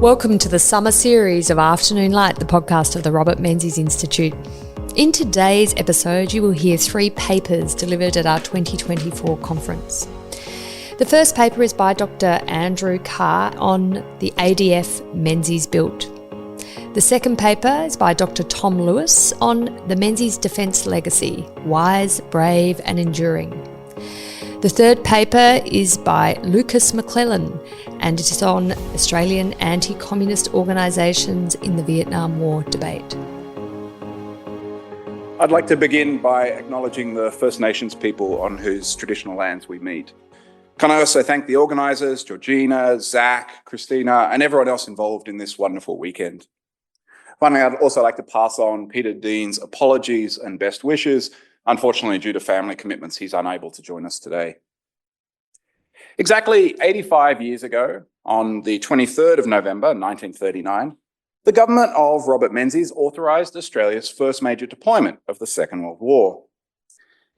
Welcome to the summer series of Afternoon Light, the podcast of the Robert Menzies Institute. In today's episode, you will hear 3 papers delivered at our 2024 conference. The first paper is by Dr. Andrew Carr on the ADF Menzies built. The second paper is by Dr. Tom Lewis on the Menzies Defence Legacy, Wise, Brave and Enduring. The third paper is by Lucas McLennan, and it is on Australian anti-communist organisations in the Vietnam War debate. I'd like to begin by acknowledging the First Nations people on whose traditional lands we meet. Can I also thank the organisers, Georgina, Zach, Christina, and everyone else involved in this wonderful weekend. Finally, I'd also like to pass on Peter Dean's apologies and best wishes. Unfortunately, due to family commitments, he's unable to join us today. Exactly 85 years ago, on the 23rd of November, 1939, the government of Robert Menzies authorised Australia's first major deployment of the Second World War.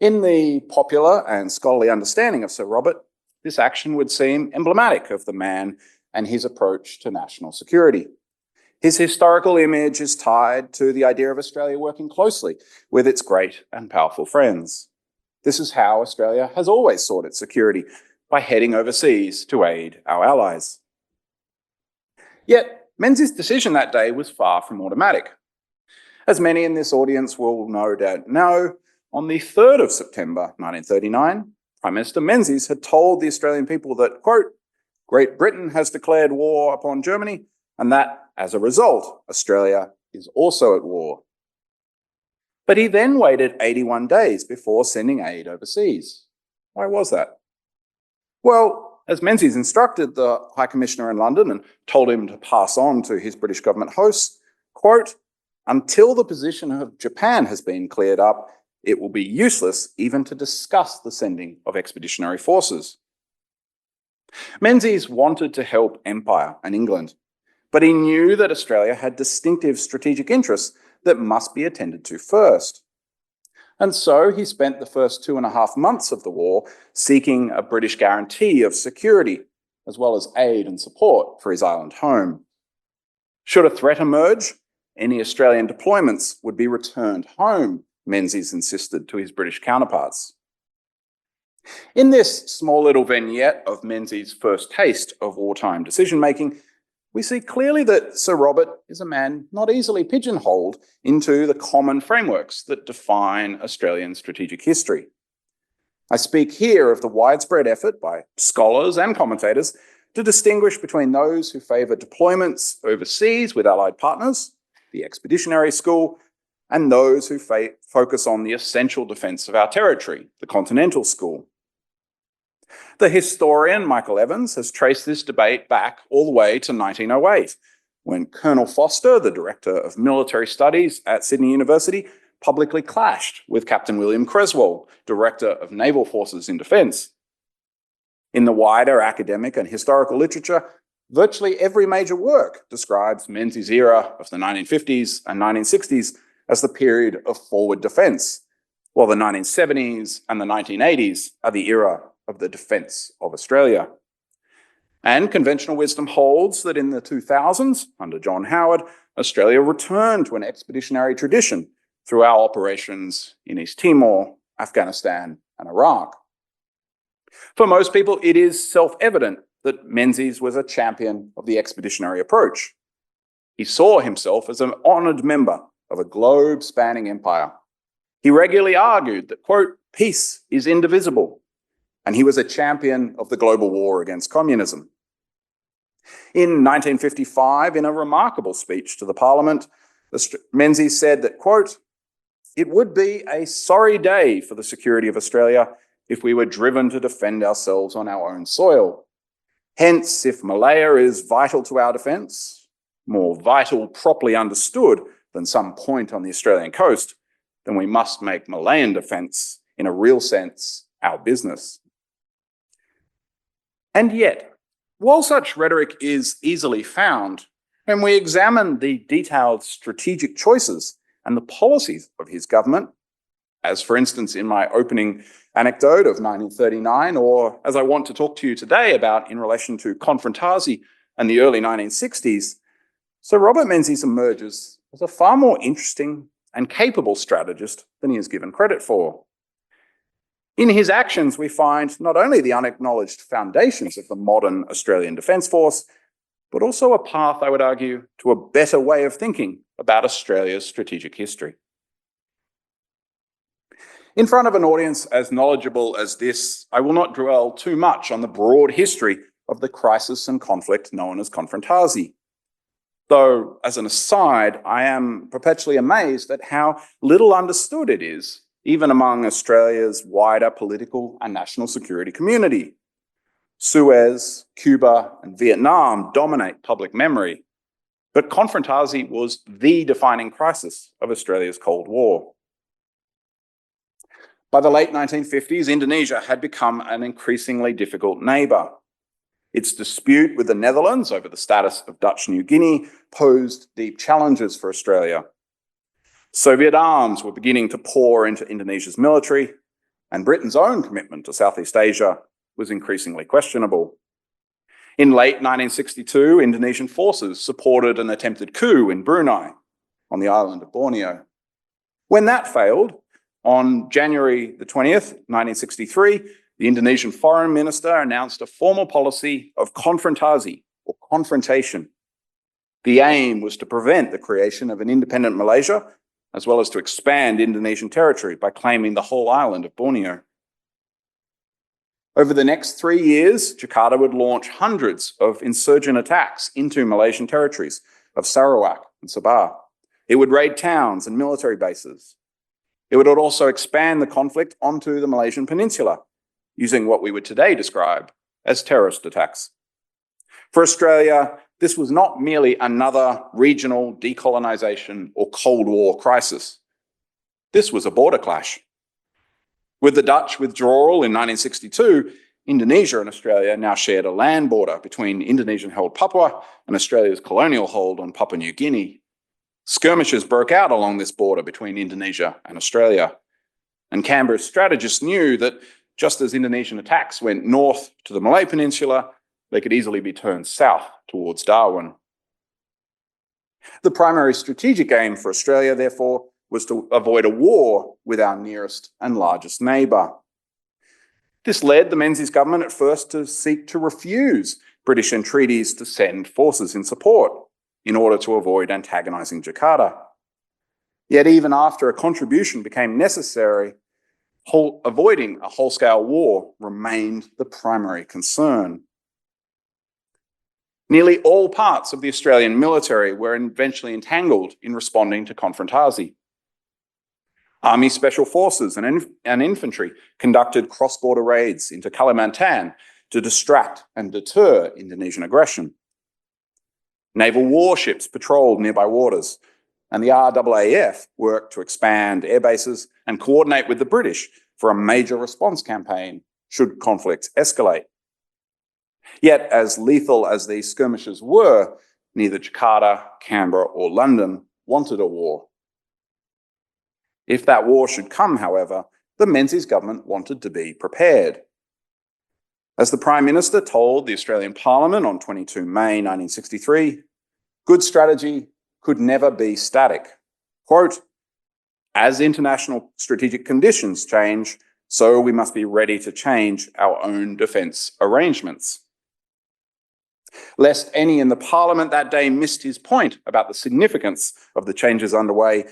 In the popular and scholarly understanding of Sir Robert, this action would seem emblematic of the man and his approach to national security. His historical image is tied to the idea of Australia working closely with its great and powerful friends. This is how Australia has always sought its security, by heading overseas to aid our allies. Yet, Menzies' decision that day was far from automatic. As many in this audience will no doubt know, on the 3rd of September 1939, Prime Minister Menzies had told the Australian people that, quote, Great Britain has declared war upon Germany, and that, as a result, Australia is also at war. But he then waited 81 days before sending aid overseas. Why was that? Well, as Menzies instructed the High Commissioner in London and told him to pass on to his British government hosts, quote, until the position of Japan has been cleared up, it will be useless even to discuss the sending of expeditionary forces. Menzies wanted to help Empire and England, but he knew that Australia had distinctive strategic interests that must be attended to first. And so he spent the first 2.5 months of the war seeking a British guarantee of security, as well as aid and support for his island home. Should a threat emerge, any Australian deployments would be returned home, Menzies insisted to his British counterparts. In this small little vignette of Menzies' first taste of wartime decision-making, we see clearly that Sir Robert is a man not easily pigeonholed into the common frameworks that define Australian strategic history. I speak here of the widespread effort by scholars and commentators to distinguish between those who favour deployments overseas with allied partners, the expeditionary school, and those who focus on the essential defence of our territory, the continental school. The historian Michael Evans has traced this debate back all the way to 1908, when Colonel Foster, the Director of Military Studies at Sydney University, publicly clashed with Captain William Creswell, Director of Naval Forces in Defence. In the wider academic and historical literature, virtually every major work describes Menzies' era of the 1950s and 1960s as the period of forward defence, while the 1970s and the 1980s are the era of the defence of Australia. And conventional wisdom holds that in the 2000s, under John Howard, Australia returned to an expeditionary tradition through our operations in East Timor, Afghanistan, and Iraq. For most people, it is self-evident that Menzies was a champion of the expeditionary approach. He saw himself as an honoured member of a globe-spanning empire. He regularly argued that, quote, peace is indivisible, and he was a champion of the global war against communism. In 1955, in a remarkable speech to the Parliament, Menzies said that, quote, it would be a sorry day for the security of Australia if we were driven to defend ourselves on our own soil. Hence, if Malaya is vital to our defence, more vital properly understood than some point on the Australian coast, then we must make Malayan defence, in a real sense, our business. And yet, while such rhetoric is easily found, when we examine the detailed strategic choices and the policies of his government, as for instance in my opening anecdote of 1939, or as I want to talk to you today about in relation to Confrontasi and the early 1960s, Sir Robert Menzies emerges as a far more interesting and capable strategist than he is given credit for. In his actions, we find not only the unacknowledged foundations of the modern Australian Defence Force, but also a path, I would argue, to a better way of thinking about Australia's strategic history. In front of an audience as knowledgeable as this, I will not dwell too much on the broad history of the crisis and conflict known as Confrontasi. Though, as an aside, I am perpetually amazed at how little understood it is, even among Australia's wider political and national security community. Suez, Cuba, and Vietnam dominate public memory, but Confrontasi was the defining crisis of Australia's Cold War. By the late 1950s, Indonesia had become an increasingly difficult neighbour. Its dispute with the Netherlands over the status of Dutch New Guinea posed deep challenges for Australia. Soviet arms were beginning to pour into Indonesia's military, and Britain's own commitment to Southeast Asia was increasingly questionable. In late 1962, Indonesian forces supported an attempted coup in Brunei on the island of Borneo. When that failed, on January the 20th, 1963, the Indonesian foreign minister announced a formal policy of confrontasi, or confrontation. The aim was to prevent the creation of an independent Malaysia, as well as to expand Indonesian territory by claiming the whole island of Borneo. Over the next 3 years, Jakarta would launch hundreds of insurgent attacks into Malaysian territories of Sarawak and Sabah. It would raid towns and military bases. It would also expand the conflict onto the Malaysian peninsula, using what we would today describe as terrorist attacks. For Australia, this was not merely another regional decolonisation or Cold War crisis. This was a border clash. With the Dutch withdrawal in 1962, Indonesia and Australia now shared a land border between Indonesian-held Papua and Australia's colonial hold on Papua New Guinea. Skirmishes broke out along this border between Indonesia and Australia. And Canberra's strategists knew that just as Indonesian attacks went north to the Malay Peninsula, they could easily be turned south towards Darwin. The primary strategic aim for Australia, therefore, was to avoid a war with our nearest and largest neighbour. This led the Menzies government at first to seek to refuse British entreaties to send forces in support in order to avoid antagonising Jakarta. Yet even after a contribution became necessary, avoiding a whole-scale war remained the primary concern. Nearly all parts of the Australian military were eventually entangled in responding to confrontasi. Army Special Forces and infantry conducted cross-border raids into Kalimantan to distract and deter Indonesian aggression. Naval warships patrolled nearby waters, and the RAAF worked to expand air bases and coordinate with the British for a major response campaign should conflicts escalate. Yet, as lethal as these skirmishes were, neither Jakarta, Canberra, or London wanted a war. If that war should come, however, the Menzies government wanted to be prepared. As the Prime Minister told the Australian Parliament on 22 May 1963, good strategy could never be static. Quote, as international strategic conditions change, so we must be ready to change our own defence arrangements. Lest any in the Parliament that day missed his point about the significance of the changes underway,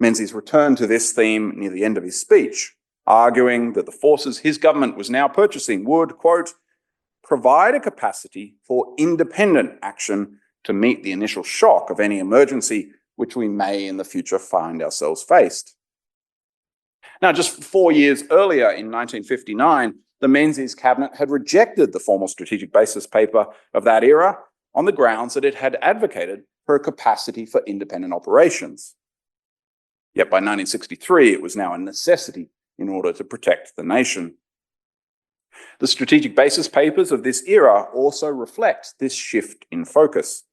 Menzies returned to this theme near the end of his speech, arguing that the forces his government was now purchasing would, quote, provide a capacity for independent action to meet the initial shock of any emergency which we may in the future find ourselves faced. Now, just 4 years earlier in 1959, the Menzies cabinet had rejected the formal strategic basis paper of that era on the grounds that it had advocated for a capacity for independent operations. Yet by 1963, it was now a necessity in order to protect the nation. The strategic basis papers of this era also reflect this shift in focus.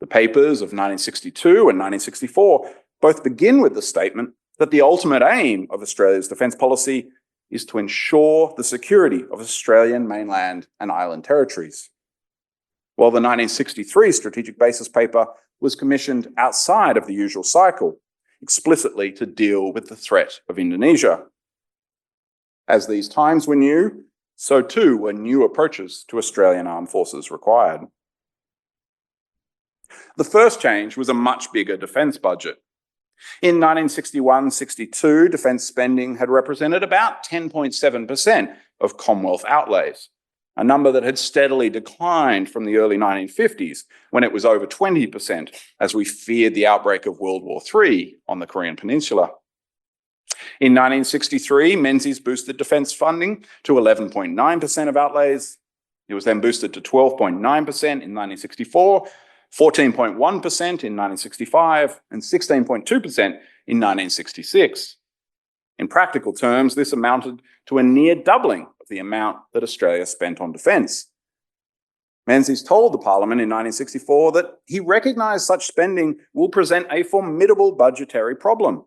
The papers of 1962 and 1964 both begin with the statement that the ultimate aim of Australia's defence policy is to ensure the security of Australian mainland and island territories. while the 1963 strategic basis paper was commissioned outside of the usual cycle, explicitly to deal with the threat of Indonesia. As these times were new, so too were new approaches to Australian armed forces required. The first change was a much bigger defence budget. In 1961-62, defence spending had represented about 10.7% of Commonwealth outlays, a number that had steadily declined from the early 1950s when it was over 20% as we feared the outbreak of World War III on the Korean Peninsula. In 1963, Menzies boosted defence funding to 11.9% of outlays. It was then boosted to 12.9% in 1964, 14.1% in 1965, and 16.2% in 1966. In practical terms, this amounted to a near doubling of the amount that Australia spent on defence. Menzies told the Parliament in 1964 that he recognised such spending will present a formidable budgetary problem,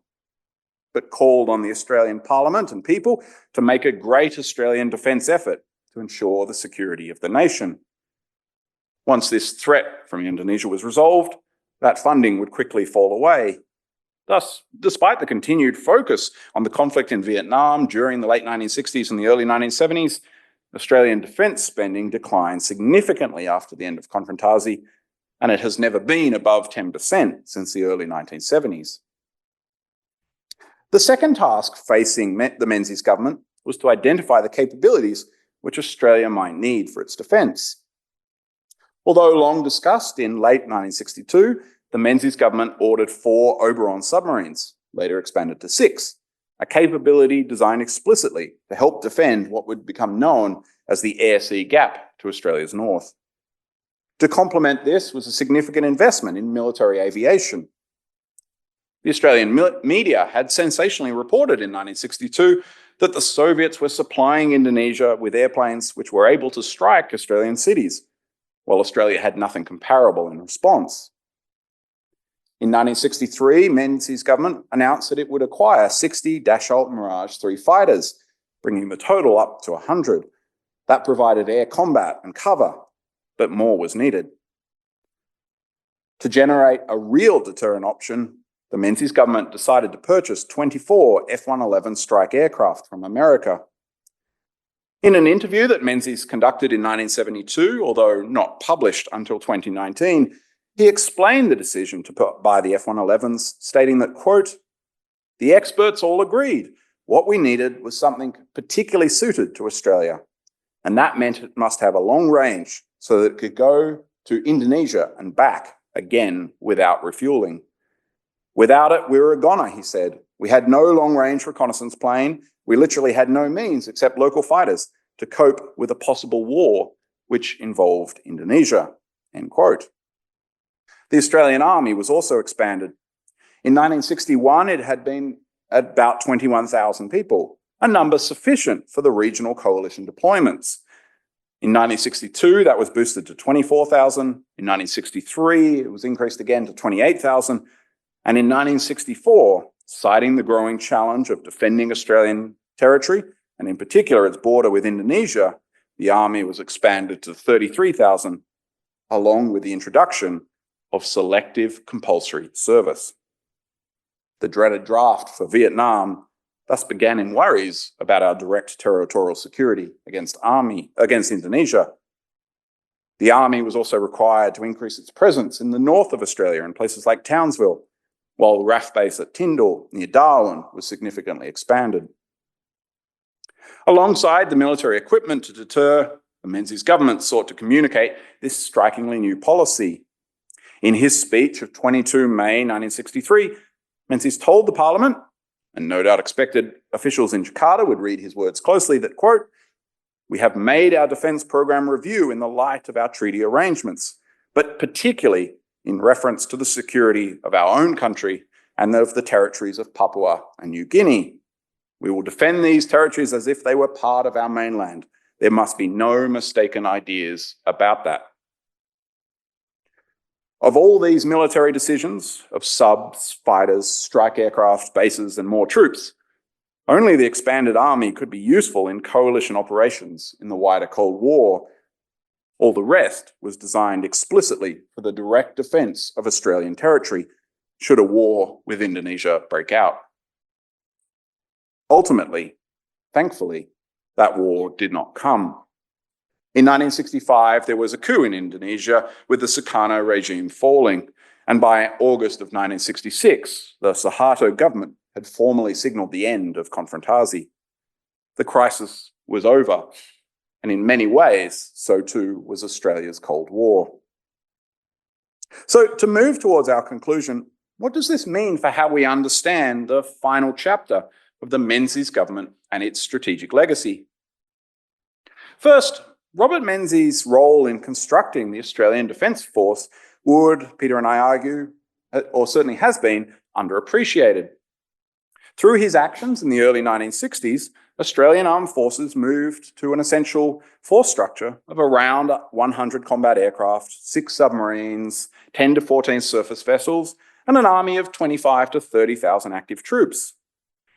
but called on the Australian Parliament and people to make a great Australian defence effort to ensure the security of the nation. Once this threat from Indonesia was resolved, that funding would quickly fall away. Thus, despite the continued focus on the conflict in Vietnam during the late 1960s and the early 1970s, Australian defence spending declined significantly after the end of Konfrontasi, and it has never been above 10% since the early 1970s. The second task facing the Menzies government was to identify the capabilities which Australia might need for its defence. Although long discussed in late 1962, the Menzies government ordered 4 Oberon submarines, later expanded to 6, a capability designed explicitly to help defend what would become known as the air-sea gap to Australia's north. To complement this was a significant investment in military aviation. The Australian media had sensationally reported in 1962 that the Soviets were supplying Indonesia with airplanes which were able to strike Australian cities, while Australia had nothing comparable in response. In 1963, Menzies' government announced that it would acquire 60 Dassault Mirage 3 fighters, bringing the total up to 100. That provided air combat and cover, but more was needed. To generate a real deterrent option, the Menzies government decided to purchase 24 F-111 strike aircraft from America. In an interview that Menzies conducted in 1972, although not published until 2019, he explained the decision to buy the F-111s, stating that, quote, "The experts all agreed what we needed was something particularly suited to Australia, and that meant it must have a long range so that it could go to Indonesia and back again without refueling. Without it, we were a goner," he said. "We had no long-range reconnaissance plane. We literally had no means except local fighters to cope with a possible war which involved Indonesia," end quote. The Australian Army was also expanded. In 1961, it had been at about 21,000 people, a number sufficient for the regional coalition deployments. In 1962, that was boosted to 24,000. In 1963, it was increased again to 28,000. And in 1964, citing the growing challenge of defending Australian territory, and in particular its border with Indonesia, the Army was expanded to 33,000, along with the introduction of selective compulsory service. The dreaded draft for Vietnam thus began in worries about our direct territorial security against Indonesia. The Army was also required to increase its presence in the north of Australia in places like Townsville, while the RAF base at Tyndall near Darwin was significantly expanded. Alongside the military equipment to deter, the Menzies government sought to communicate this strikingly new policy. In his speech of 22 May 1963, Menzies told the Parliament, and no doubt expected officials in Jakarta would read his words closely, that, quote, "We have made our defence program review in the light of our treaty arrangements, but particularly in reference to the security of our own country and of the territories of Papua and New Guinea. We will defend these territories as if they were part of our mainland. There must be no mistaken ideas about that." Of all these military decisions, of subs, fighters, strike aircraft, bases, and more troops, only the expanded army could be useful in coalition operations in the wider Cold War. All the rest was designed explicitly for the direct defence of Australian territory should a war with Indonesia break out. Ultimately, thankfully, that war did not come. In 1965, there was a coup in Indonesia with the Sukarno regime falling, and by August of 1966, the Suharto government had formally signalled the end of Konfrontasi. The crisis was over, and in many ways, so too was Australia's Cold War. So to move towards our conclusion, what does this mean for how we understand the final chapter of the Menzies government and its strategic legacy? First, Robert Menzies' role in constructing the Australian Defence Force would, Peter and I argue, or certainly has been, underappreciated. Through his actions in the early 1960s, Australian Armed Forces moved to an essential force structure of around 100 combat aircraft, 6 submarines, 10 to 14 surface vessels, and an army of 25 to 30,000 active troops.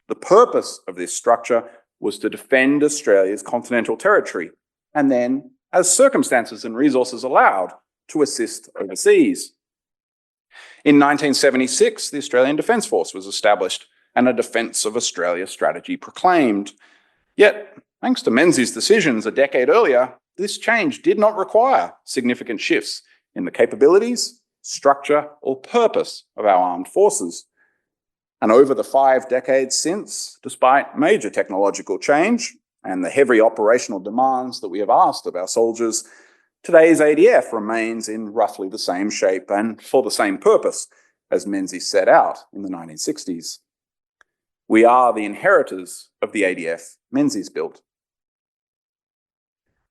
The purpose of this structure was to defend Australia's continental territory, and then, as circumstances and resources allowed, to assist overseas. In 1976, the Australian Defence Force was established and a Defence of Australia strategy proclaimed. Yet, thanks to Menzies' decisions a decade earlier, this change did not require significant shifts in the capabilities, structure, or purpose of our armed forces. And over the 5 decades since, despite major technological change and the heavy operational demands that we have asked of our soldiers, today's ADF remains in roughly the same shape and for the same purpose as Menzies set out in the 1960s. We are the inheritors of the ADF Menzies built.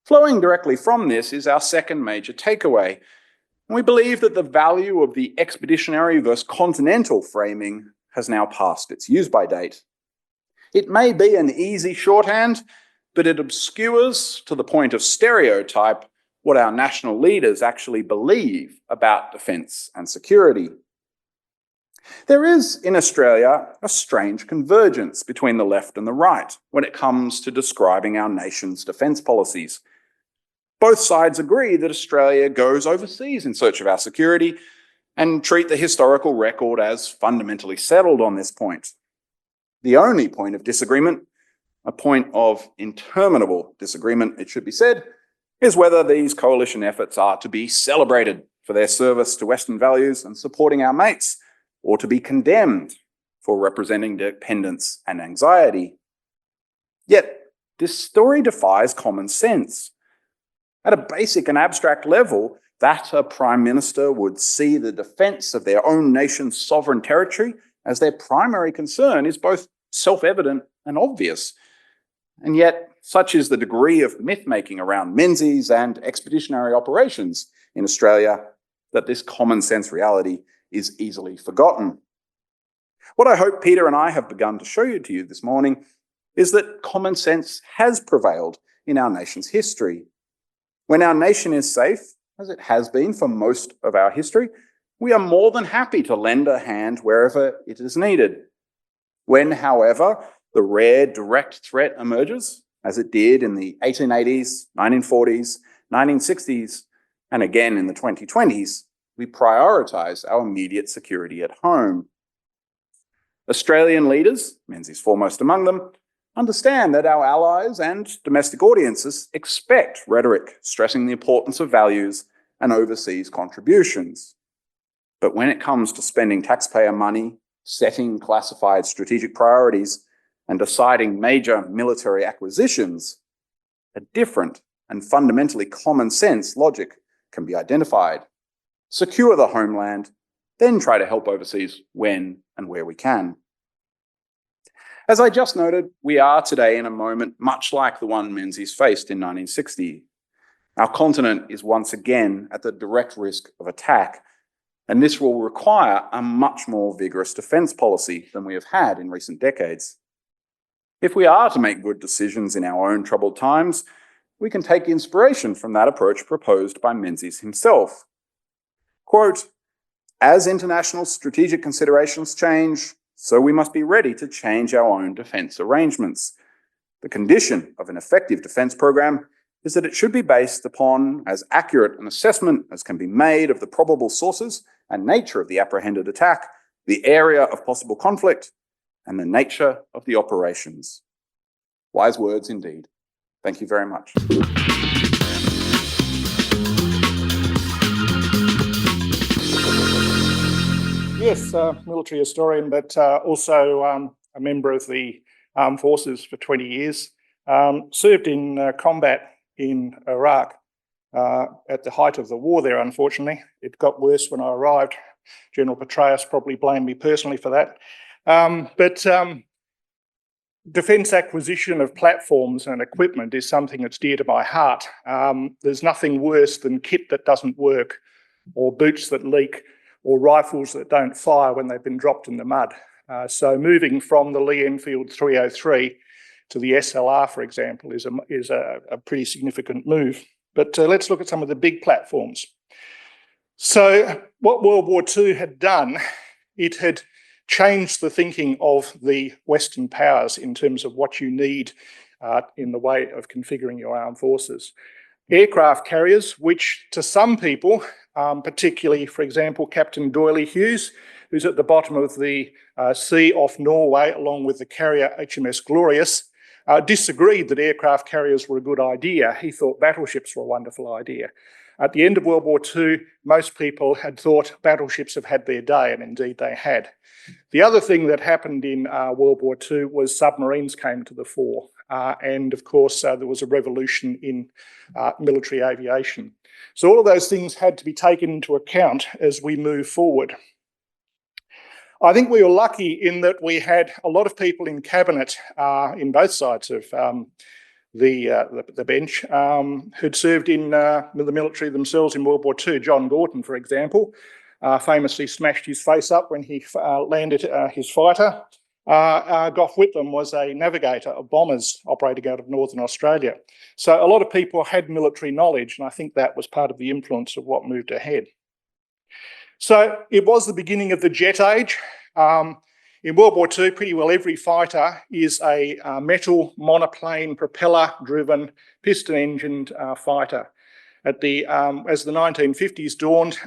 Flowing directly from this is our second major takeaway. We believe that the value of the expeditionary versus continental framing has now passed its use-by date. It may be an easy shorthand, but it obscures to the point of stereotype what our national leaders actually believe about defence and security. There is, in Australia, a strange convergence between the left and the right when it comes to describing our nation's defence policies. Both sides agree that Australia goes overseas in search of our security and treat the historical record as fundamentally settled on this point. The only point of disagreement, a point of interminable disagreement, it should be said, is whether these coalition efforts are to be celebrated for their service to Western values and supporting our mates, or to be condemned for representing dependence and anxiety. Yet, this story defies common sense. At a basic and abstract level, that a Prime Minister would see the defence of their own nation's sovereign territory as their primary concern is both self-evident and obvious. And yet, such is the degree of myth-making around Menzies and expeditionary operations in Australia that this common sense reality is easily forgotten. What I hope Peter and I have begun to show to you this morning is that common sense has prevailed in our nation's history. When our nation is safe, as it has been for most of our history, we are more than happy to lend a hand wherever it is needed. When, however, the rare direct threat emerges, as it did in the 1880s, 1940s, 1960s, and again in the 2020s, we prioritise our immediate security at home. Australian leaders, Menzies foremost among them, understand that our allies and domestic audiences expect rhetoric stressing the importance of values and overseas contributions. But when it comes to spending taxpayer money, setting classified strategic priorities, and deciding major military acquisitions, a different and fundamentally common sense logic can be identified. Secure the homeland, then try to help overseas when and where we can. As I just noted, we are today in a moment much like the one Menzies faced in 1960. Our continent is once again at the direct risk of attack, and this will require a much more vigorous defence policy than we have had in recent decades. If we are to make good decisions in our own troubled times, we can take inspiration from that approach proposed by Menzies himself. Quote, "As international strategic considerations change, so we must be ready to change our own defence arrangements. The condition of an effective defence program is that it should be based upon as accurate an assessment as can be made of the probable sources and nature of the apprehended attack, the area of possible conflict, and the nature of the operations. Wise words indeed. Thank you very much. Yes, military historian, but also a member of the Armed Forces for 20 years. Served in combat in Iraq at the height of the war there, unfortunately. It got worse when I arrived. General Petraeus probably blamed me personally for that. But defence acquisition of platforms and equipment is something that's dear to my heart. There's nothing worse than kit that doesn't work, or boots that leak, or rifles that don't fire when they've been dropped in the mud. So moving from the Lee Enfield 303 to the SLR, for example, is a pretty significant move. But let's look at some of the big platforms. So what World War II had done, it had changed the thinking of the Western powers in terms of what you need in the way of configuring your armed forces. Aircraft carriers, which to some people, particularly, for example, Captain D'Oyly Hughes, who's at the bottom of the sea off Norway, along with the carrier HMS Glorious, disagreed that aircraft carriers were a good idea. He thought battleships were a wonderful idea. At the end of World War II, most people had thought battleships have had their day, and indeed they had. The other thing that happened in World War II was submarines came to the fore. And of course, there was a revolution in military aviation. So all of those things had to be taken into account as we move forward. I think we were lucky in that we had a lot of people in cabinet in both sides of the bench who'd served in the military themselves in World War II. John Gorton, for example, famously smashed his face up when he landed his fighter. Gough Whitlam was a navigator of bombers operating out of Northern Australia. So a lot of people had military knowledge, and I think that was part of the influence of what moved ahead. So it was the beginning of the jet age. In World War II, pretty well every fighter is a metal monoplane propeller-driven piston-engined fighter. As the 1950s dawned,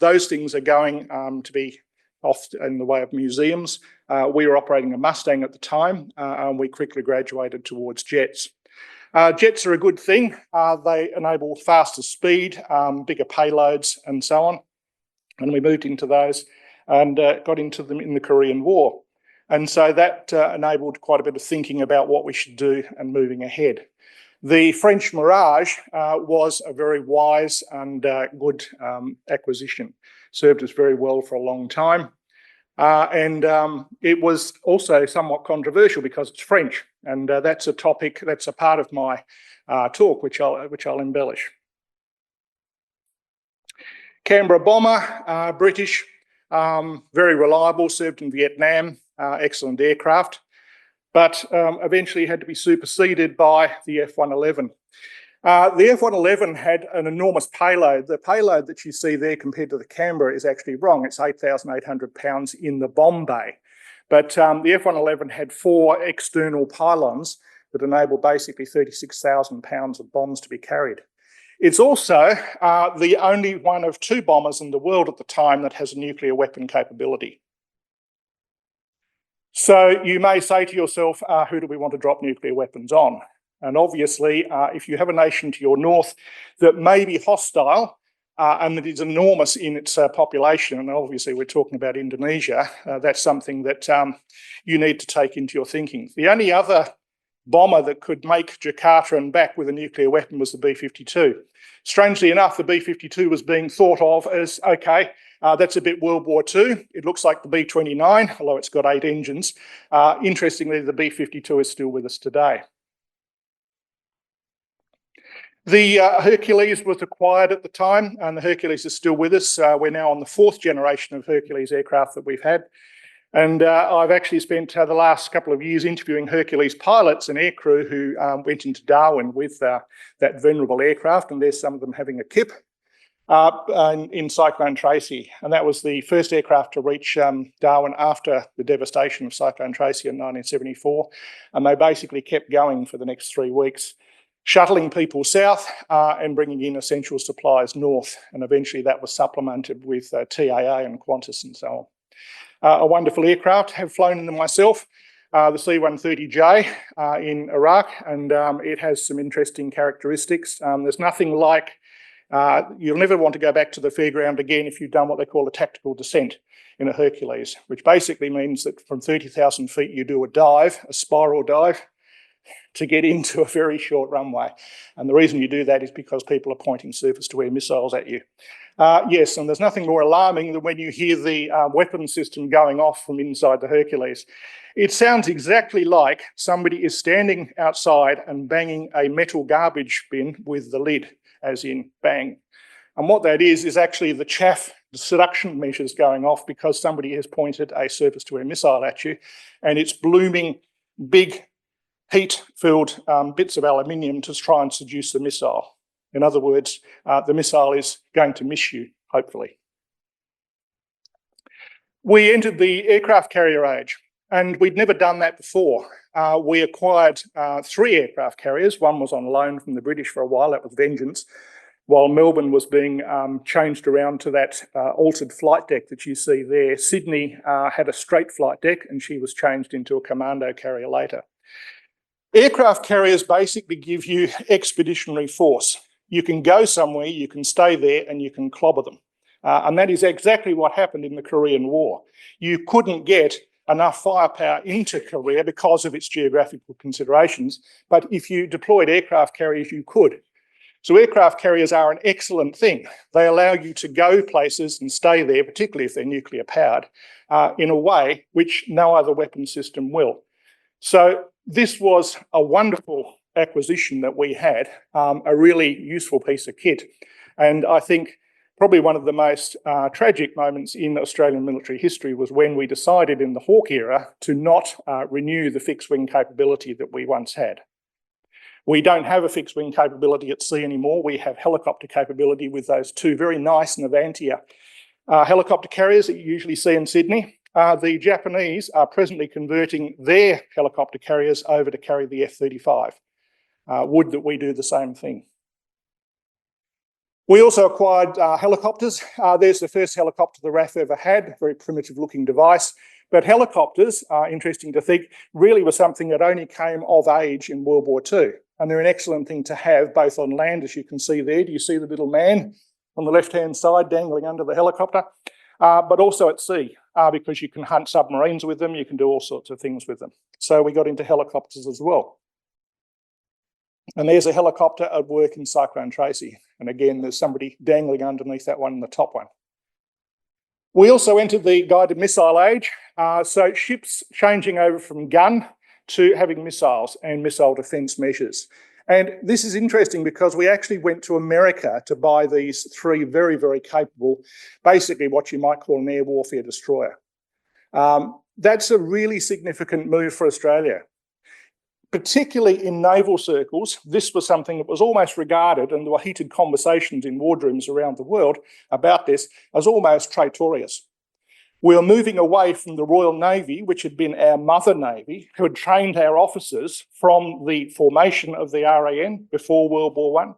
those things are going to be off in the way of museums. We were operating a Mustang at the time, and we quickly graduated towards jets. Jets are a good thing. They enable faster speed, bigger payloads, and so on. And we moved into those and got into them in the Korean War. And so that enabled quite a bit of thinking about what we should do and moving ahead. The French Mirage was a very wise and good acquisition. Served us very well for a long time. And it was also somewhat controversial because it's French. And that's a topic, that's a part of my talk, which I'll embellish. Canberra bomber, British, very reliable, served in Vietnam, excellent aircraft, but eventually had to be superseded by the F-111. The F-111 had an enormous payload. The payload that you see there compared to the Canberra is actually wrong. It's 8,800 pounds in the bomb bay. But the F-111 had 4 external pylons that enabled basically 36,000 pounds of bombs to be carried. It's also the only one of 2 bombers in the world at the time that has a nuclear weapon capability. So you may say to yourself, who do we want to drop nuclear weapons on? And obviously, if you have a nation to your north that may be hostile and that is enormous in its population, and obviously we're talking about Indonesia, that's something that you need to take into your thinking. The only other bomber that could make Jakarta and back with a nuclear weapon was the B-52. Strangely enough, the B-52 was being thought of as, okay, that's a bit World War II. It looks like the B-29, although it's got 8 engines. Interestingly, the B-52 is still with us today. The Hercules was acquired at the time, and the Hercules is still with us. We're now on the 4th generation of Hercules aircraft that we've had. And I've actually spent the last couple of years interviewing Hercules pilots and aircrew who went into Darwin with that venerable aircraft, and there's some of them having a kip in Cyclone Tracy. And that was the first aircraft to reach Darwin after the devastation of Cyclone Tracy in 1974. And they basically kept going for the next 3 weeks. shuttling people south and bringing in essential supplies north. And eventually that was supplemented with TAA and Qantas and so on. A wonderful aircraft, have flown in them myself, the C-130J in Iraq, and it has some interesting characteristics. There's nothing like, you'll never want to go back to the fairground again if you've done what they call a tactical descent in a Hercules, which basically means that from 30,000 feet you do a dive, a spiral dive, to get into a very short runway. And the reason you do that is because people are pointing surface-to-air missiles at you. Yes, and there's nothing more alarming than when you hear the weapon system going off from inside the Hercules. It sounds exactly like somebody is standing outside and banging a metal garbage bin with the lid, as in bang. And what that is actually the chaff, the seduction measures going off because somebody has pointed a surface-to-air missile at you, and it's blooming big heat-filled bits of aluminium to try and seduce the missile. In other words, the missile is going to miss you, hopefully. We entered the aircraft carrier age, and we'd never done that before. We acquired 3 aircraft carriers. One was on loan from the British for a while, that was Vengeance, while Melbourne was being changed around to that altered flight deck that you see there. Sydney had a straight flight deck, and she was changed into a commando carrier later. Aircraft carriers basically give you expeditionary force. You can go somewhere, you can stay there, and you can clobber them. And that is exactly what happened in the Korean War. You couldn't get enough firepower into Korea because of its geographical considerations, but if you deployed aircraft carriers, you could. So aircraft carriers are an excellent thing. They allow you to go places and stay there, particularly if they're nuclear powered, in a way which no other weapon system will. So this was a wonderful acquisition that we had, a really useful piece of kit. And I think probably one of the most tragic moments in Australian military history was when we decided in the Hawke era to not renew the fixed wing capability that we once had. We don't have a fixed wing capability at sea anymore. We have helicopter capability with those 2 very nice Navantia helicopter carriers that you usually see in Sydney. The Japanese are presently converting their helicopter carriers over to carry the F-35. Would that we do the same thing. We also acquired helicopters. There's the first helicopter the RAF ever had, very primitive looking device. But helicopters, interesting to think, really were something that only came of age in World War II. And they're an excellent thing to have both on land, as you can see there. Do you see the little man on the left-hand side dangling under the helicopter? But also at sea, because you can hunt submarines with them, you can do all sorts of things with them. So we got into helicopters as well. And there's a helicopter at work in Cyclone Tracy. And again, there's somebody dangling underneath that one in the top one. We also entered the guided missile age. So ships changing over from gun to having missiles and missile defence measures. And this is interesting because we actually went to America to buy these 3 very, very capable, basically what you might call an air warfare destroyer. That's a really significant move for Australia. Particularly in naval circles, this was something that was almost regarded, and there were heated conversations in wardrooms around the world about this, as almost traitorous. We were moving away from the Royal Navy, which had been our mother navy, who had trained our officers from the formation of the RAN before World War I.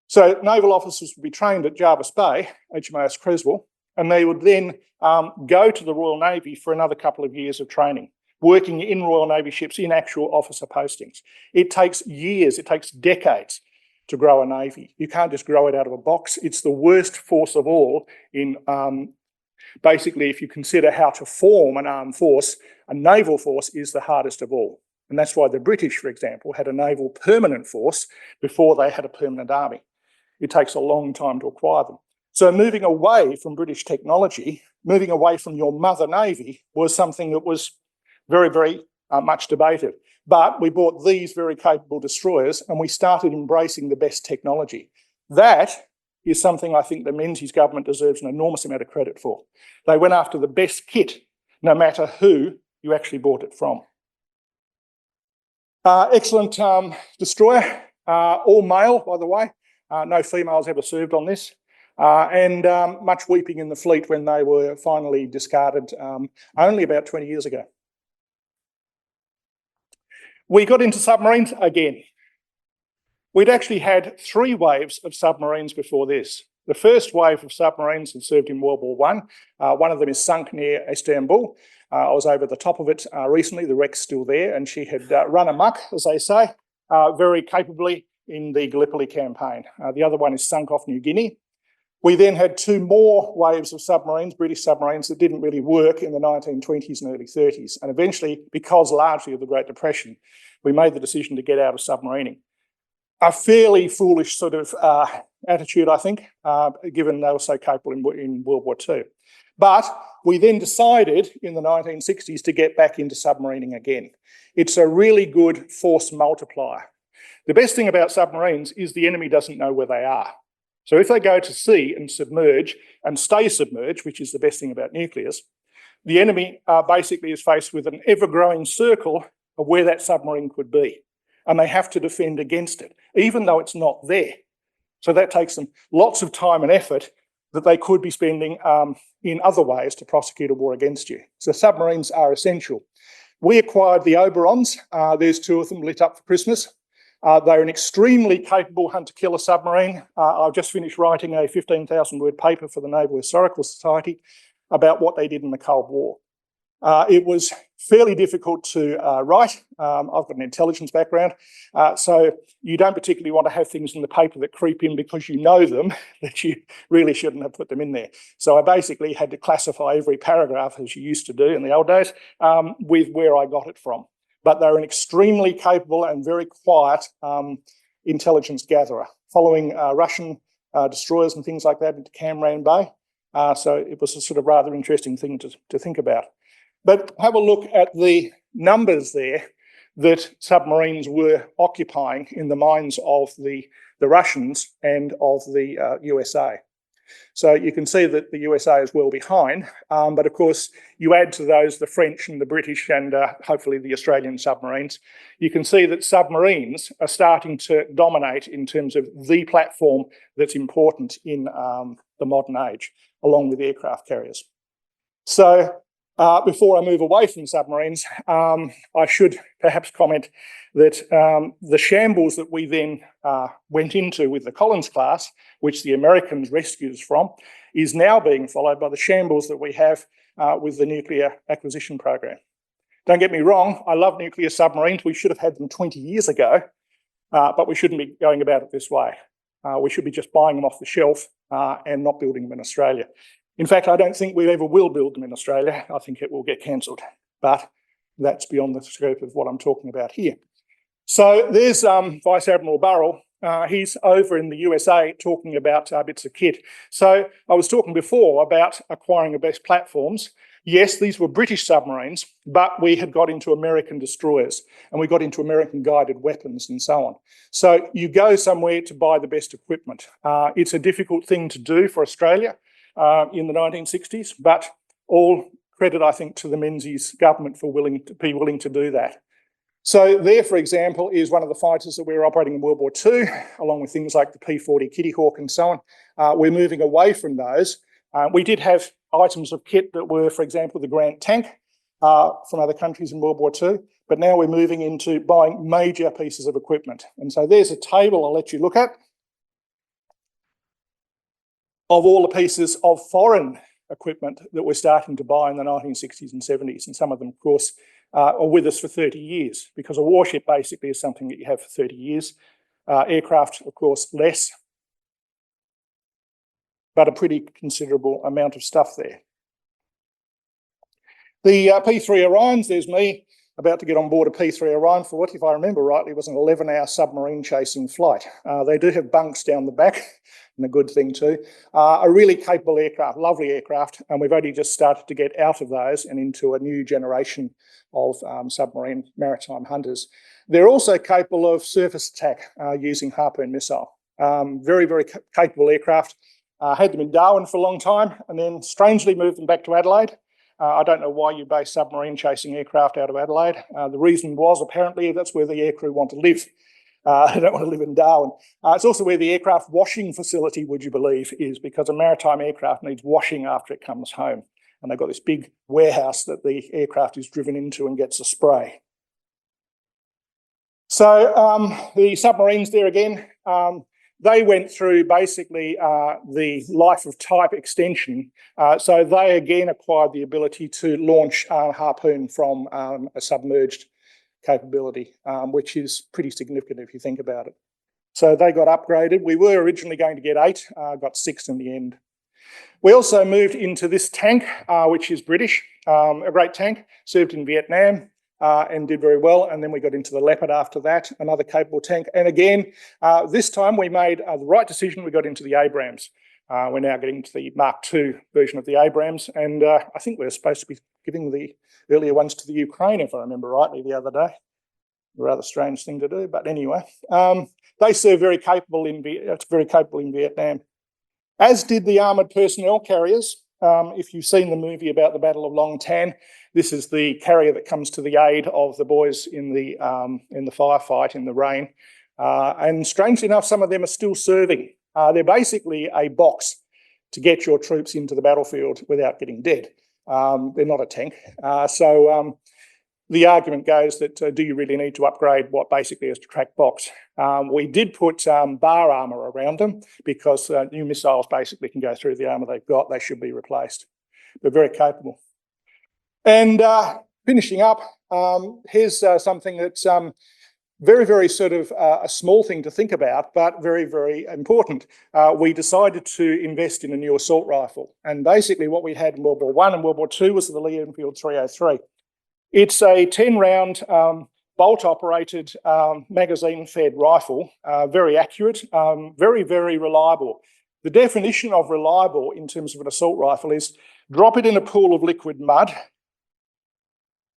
So naval officers would be trained at Jervis Bay, HMAS Creswell, and they would then go to the Royal Navy for another couple of years of training, working in Royal Navy ships in actual officer postings. It takes years, it takes decades to grow a navy. You can't just grow it out of a box. It's the worst force of all in basically, if you consider how to form an armed force, a naval force is the hardest of all. And that's why the British, for example, had a naval permanent force before they had a permanent army. It takes a long time to acquire them. So moving away from British technology, moving away from your mother navy was something that was very, very much debated. But we bought these very capable destroyers and we started embracing the best technology. That is something I think the Menzies government deserves an enormous amount of credit for. They went after the best kit, no matter who you actually bought it from. Excellent destroyer, all male, by the way. No females ever served on this. And much weeping in the fleet when they were finally discarded only about 20 years ago. We got into submarines again. We'd actually had 3 waves of submarines before this. The first wave of submarines had served in World War I. One of them is sunk near Istanbul. I was over the top of it recently. The wreck's still there, and she had run amok, as they say, very capably in the Gallipoli campaign. The other one is sunk off New Guinea. We then had 2 more waves of submarines, British submarines, that didn't really work in the 1920s and early 30s. And eventually, because largely of the Great Depression, we made the decision to get out of submarining. A fairly foolish sort of attitude, I think, given they were so capable in World War II. But we then decided in the 1960s to get back into submarining again. It's a really good force multiplier. The best thing about submarines is the enemy doesn't know where they are. So if they go to sea and submerge and stay submerged, which is the best thing about nucleus, the enemy basically is faced with an ever-growing circle of where that submarine could be. And they have to defend against it, even though it's not there. So that takes them lots of time and effort that they could be spending in other ways to prosecute a war against you. So submarines are essential. We acquired the Oberons. There's 2 of them lit up for Christmas. They're an extremely capable hunter-killer submarine. I've just finished writing a 15,000-word paper for the Naval Historical Society about what they did in the Cold War. It was fairly difficult to write. I've got an intelligence background, so you don't particularly want to have things in the paper that creep in because you know them, that you really shouldn't have put them in there. So I basically had to classify every paragraph, as you used to do in the old days, with where I got it from. But they're an extremely capable and very quiet intelligence gatherer, following Russian destroyers and things like that into Cam Bay. So it was a sort of rather interesting thing to think about. But have a look at the numbers there that submarines were occupying in the minds of the Russians and of the USA. So you can see that the USA is well behind, but of course you add to those the French and the British and hopefully the Australian submarines. You can see that submarines are starting to dominate in terms of the platform that's important in the modern age, along with aircraft carriers. So before I move away from submarines, I should perhaps comment that the shambles that we then went into with the Collins class, which the Americans rescued us from, is now being followed by the shambles that we have with the nuclear acquisition program. Don't get me wrong, I love nuclear submarines. We should have had them 20 years ago, but we shouldn't be going about it this way. We should be just buying them off the shelf and not building them in Australia. In fact, I don't think we ever will build them in Australia. I think it will get cancelled, but that's beyond the scope of what I'm talking about here. So there's Vice Admiral Burrell. He's over in the USA talking about bits of kit. So I was talking before about acquiring the best platforms. Yes, these were British submarines, but we had got into American destroyers and we got into American guided weapons and so on. So you go somewhere to buy the best equipment. It's a difficult thing to do for Australia in the 1960s, but all credit, I think, to the Menzies government for being willing to do that. So there, for example, is one of the fighters that we were operating in World War II, along with things like the P-40 Kitty Hawk and so on. We're moving away from those. We did have items of kit that were, for example, the Grant tank from other countries in World War II, but now we're moving into buying major pieces of equipment. And so there's a table I'll let you look at of all the pieces of foreign equipment that we're starting to buy in the 1960s and 70s. And some of them, of course, are with us for 30 years, because a warship basically is something that you have for 30 years. Aircraft, of course, less, but a pretty considerable amount of stuff there. The P3 Orions, there's me about to get on board a P3 Orion for what, if I remember rightly, was an 11-hour submarine chasing flight. They do have bunks down the back, and a good thing too. A really capable aircraft, lovely aircraft, and we've only just started to get out of those and into a new generation of submarine maritime hunters. They're also capable of surface attack using Harpoon missile. Very, very capable aircraft. Had them in Darwin for a long time, and then strangely moved them back to Adelaide. I don't know why you base submarine chasing aircraft out of Adelaide. The reason was apparently that's where the aircrew want to live. They don't want to live in Darwin. It's also where the aircraft washing facility, would you believe, is, because a maritime aircraft needs washing after it comes home. And they've got this big warehouse that the aircraft is driven into and gets a spray. So the submarines there again, they went through basically the life of type extension. So they again acquired the ability to launch Harpoon from a submerged capability, which is pretty significant if you think about it. So they got upgraded. We were originally going to get 8, got 6 in the end. We also moved into this tank, which is British, a great tank, served in Vietnam and did very well. And then we got into the Leopard after that, another capable tank. And again, this time we made the right decision. We got into the Abrams. We're now getting to the Mark II version of the Abrams. And I think we're supposed to be giving the earlier ones to the Ukraine, if I remember rightly, the other day. A rather strange thing to do, but anyway. They serve very capable in Vietnam. As did the armoured personnel carriers. If you've seen the movie about the Battle of Long Tan, this is the carrier that comes to the aid of the boys in the firefight in the rain. And strangely enough, some of them are still serving. They're basically a box to get your troops into the battlefield without getting dead. They're not a tank. The argument goes that do you really need to upgrade what basically is a track box? We did put bar armour around them because new missiles basically can go through the armour they've got. They should be replaced. They're very capable. And finishing up, here's something that's very, very sort of a small thing to think about, but very, very important. We decided to invest in a new assault rifle. And basically what we had in World War I and World War II was the Lee Enfield 303. It's a 10-round bolt-operated magazine-fed rifle, very accurate, very, very reliable. The definition of reliable in terms of an assault rifle is drop it in a pool of liquid mud,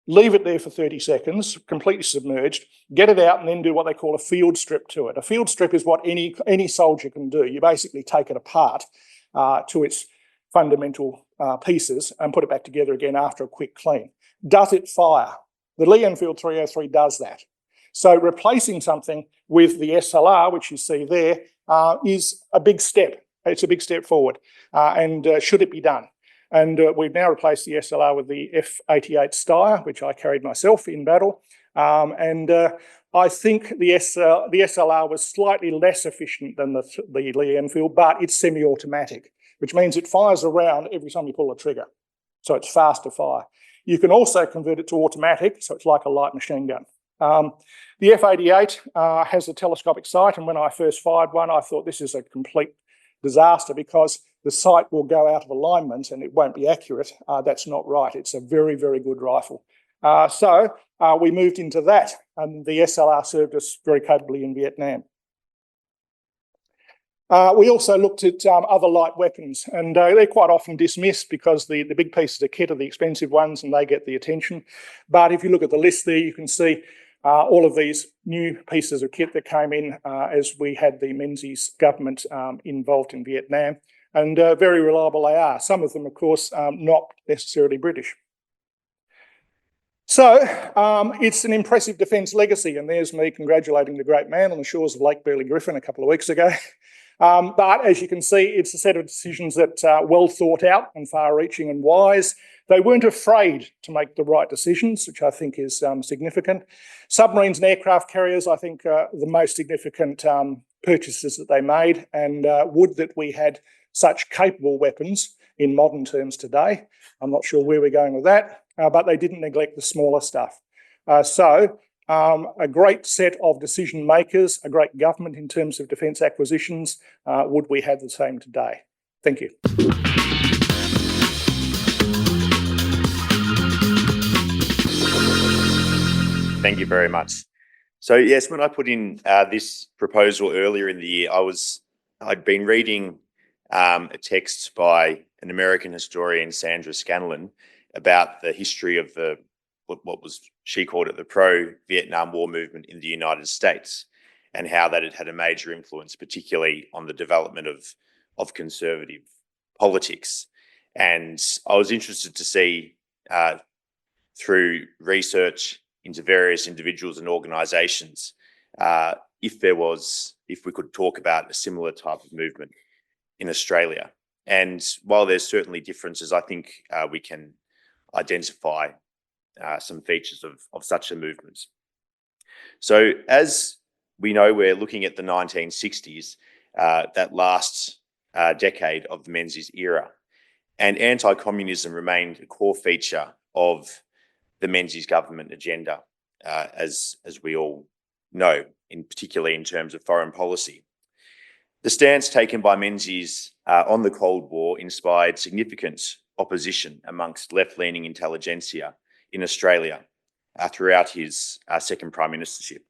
leave it there for 30 seconds, completely submerged, get it out and then do what they call a field strip to it. A field strip is what any soldier can do. You basically take it apart to its fundamental pieces and put it back together again after a quick clean. Does it fire? The Lee Enfield 303 does that. So replacing something with the SLR, which you see there, is a big step. It's a big step forward. And should it be done? And we've now replaced the SLR with the F-88 Steyr, which I carried myself in battle. I think the SLR was slightly less efficient than the Lee Enfield, but it's semi-automatic, which means it fires around every time you pull the trigger. So it's fast to fire. You can also convert it to automatic, so it's like a light machine gun. The F-88 has a telescopic sight, and when I first fired one, I thought this is a complete disaster because the sight will go out of alignment and it won't be accurate. That's not right. It's a very, very good rifle. So we moved into that, and the SLR served us very capably in Vietnam. We also looked at other light weapons, and they're quite often dismissed because the big pieces of kit are the expensive ones and they get the attention. But if you look at the list there, you can see all of these new pieces of kit that came in as we had the Menzies government involved in Vietnam, and very reliable they are. Some of them, of course, not necessarily British. So it's an impressive defence legacy, and there's me congratulating the great man on the shores of Lake Burley Griffin a couple of weeks ago. But as you can see, it's a set of decisions that are well thought out and far-reaching and wise. They weren't afraid to make the right decisions, which I think is significant. Submarines and aircraft carriers, I think, are the most significant purchases that they made, and would that we had such capable weapons in modern terms today. I'm not sure where we're going with that, but they didn't neglect the smaller stuff. A great set of decision makers, a great government in terms of defence acquisitions. Would we have the same today? Thank you. Thank you very much. So yes, when I put in this proposal earlier in the year, I'd been reading a text by an American historian, Sandra Scanlon, about the history of what she called it the pro-Vietnam War movement in the United States, and how that had had a major influence, particularly on the development of conservative politics. And I was interested to see through research into various individuals and organisations if we could talk about a similar type of movement in Australia. And while there's certainly differences, I think we can identify some features of such a movement. So as we know, we're looking at the 1960s, that last decade of the Menzies era, and anti-communism remained a core feature of the Menzies government agenda, as we all know, particularly in terms of foreign policy. The stance taken by Menzies on the Cold War inspired significant opposition amongst left-leaning intelligentsia in Australia throughout his second prime ministership.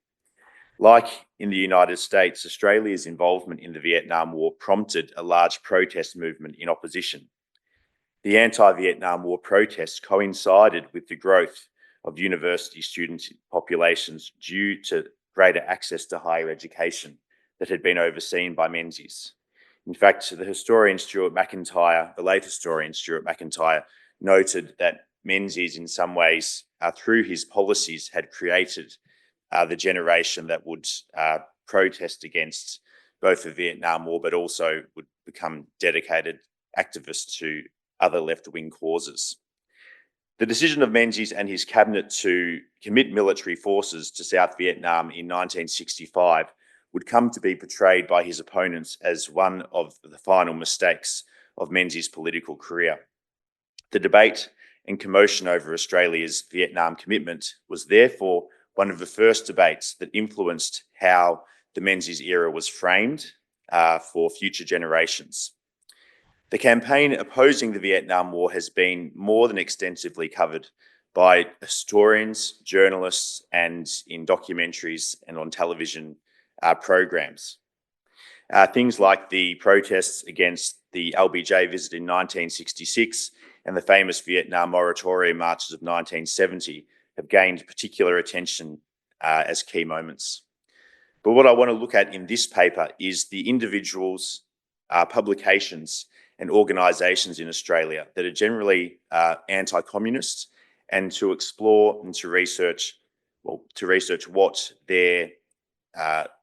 Like in the United States, Australia's involvement in the Vietnam War prompted a large protest movement in opposition. The anti-Vietnam War protests coincided with the growth of university student populations due to greater access to higher education that had been overseen by Menzies. In fact, the late historian Stuart McIntyre noted that Menzies, in some ways, through his policies, had created the generation that would protest against both the Vietnam War, but also would become dedicated activists to other left-wing causes. The decision of Menzies and his cabinet to commit military forces to South Vietnam in 1965 would come to be portrayed by his opponents as one of the final mistakes of Menzies' political career. The debate and commotion over Australia's Vietnam commitment was therefore one of the first debates that influenced how the Menzies era was framed for future generations. The campaign opposing the Vietnam War has been more than extensively covered by historians, journalists, and in documentaries and on television programs. Things like the protests against the LBJ visit in 1966 and the famous Vietnam moratorium marches of 1970 have gained particular attention as key moments. But what I want to look at in this paper is the individuals, publications, and organisations in Australia that are generally anti-communist, and to explore and to research what their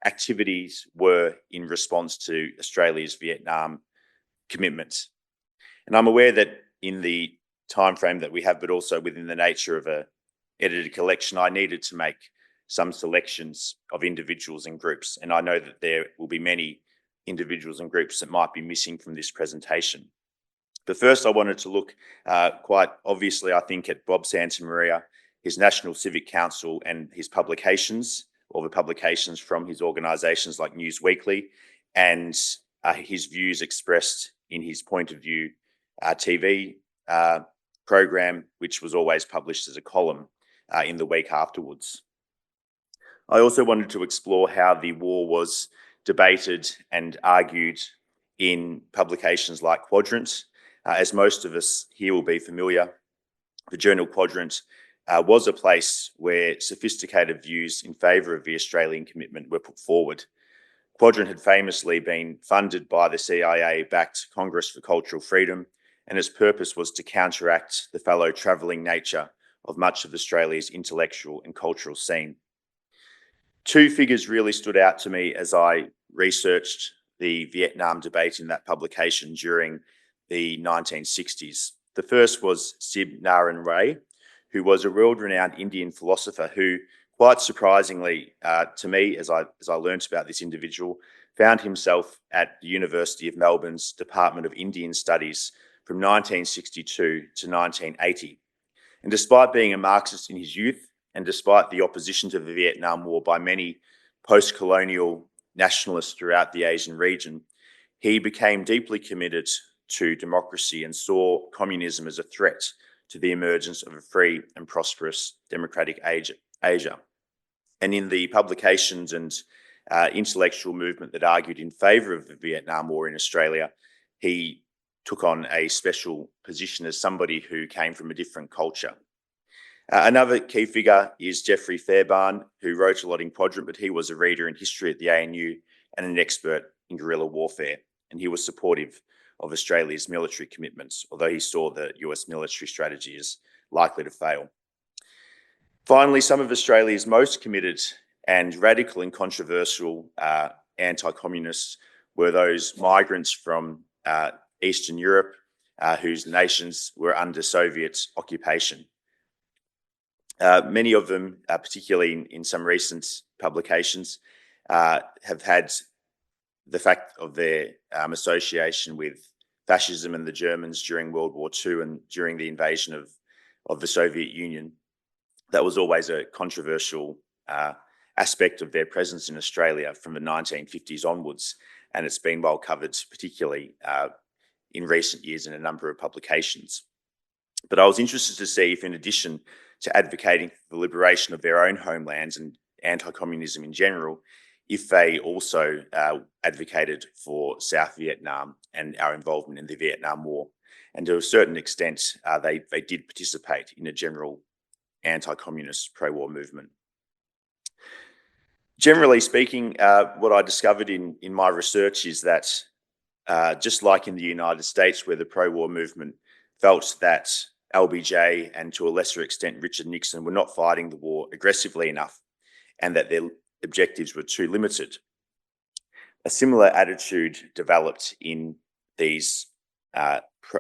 activities were in response to Australia's Vietnam commitment. And I'm aware that in the time frame that we have, but also within the nature of an edited collection, I needed to make some selections of individuals and groups. And I know that there will be many individuals and groups that might be missing from this presentation. But first, I wanted to look quite obviously, I think, at Bob Santamaria, his National Civic Council, and his publications, or the publications from his organisations like News Weekly, and his views expressed in his Point of View TV program, which was always published as a column in the week afterwards. I also wanted to explore how the war was debated and argued in publications like Quadrant. As most of us here will be familiar, the journal Quadrant was a place where sophisticated views in favour of the Australian commitment were put forward. Quadrant had famously been funded by the CIA-backed Congress for Cultural Freedom, and its purpose was to counteract the fallow travelling nature of much of Australia's intellectual and cultural scene. Two figures really stood out to me as I researched the Vietnam debate in that publication during the 1960s. The first was Sib Naran Ray, who was a world-renowned Indian philosopher who, quite surprisingly to me, as I learnt about this individual, found himself at the University of Melbourne's Department of Indian Studies from 1962 to 1980. And despite being a Marxist in his youth, and despite the opposition to the Vietnam War by many post-colonial nationalists throughout the Asian region, he became deeply committed to democracy and saw communism as a threat to the emergence of a free and prosperous democratic Asia. And in the publications and intellectual movement that argued in favour of the Vietnam War in Australia, he took on a special position as somebody who came from a different culture. Another key figure is Geoffrey Fairbairn, who wrote a lot in Quadrant, but he was a reader in history at the ANU and an expert in guerrilla warfare. And he was supportive of Australia's military commitments, although he saw the US military strategy as likely to fail. Finally, some of Australia's most committed and radical and controversial anti-communists were those migrants from Eastern Europe, whose nations were under Soviet occupation. Many of them, particularly in some recent publications, have had the fact of their association with fascism and the Germans during World War II and during the invasion of the Soviet Union. That was always a controversial aspect of their presence in Australia from the 1950s onwards, and it's been well covered, particularly in recent years in a number of publications. But I was interested to see if, in addition to advocating for the liberation of their own homelands and anti-communism in general, if they also advocated for South Vietnam and our involvement in the Vietnam War. And to a certain extent, they did participate in a general anti-communist pro-war movement. Generally speaking, what I discovered in my research is that just like in the United States, where the pro-war movement felt that LBJ and to a lesser extent Richard Nixon were not fighting the war aggressively enough and that their objectives were too limited, a similar attitude developed in these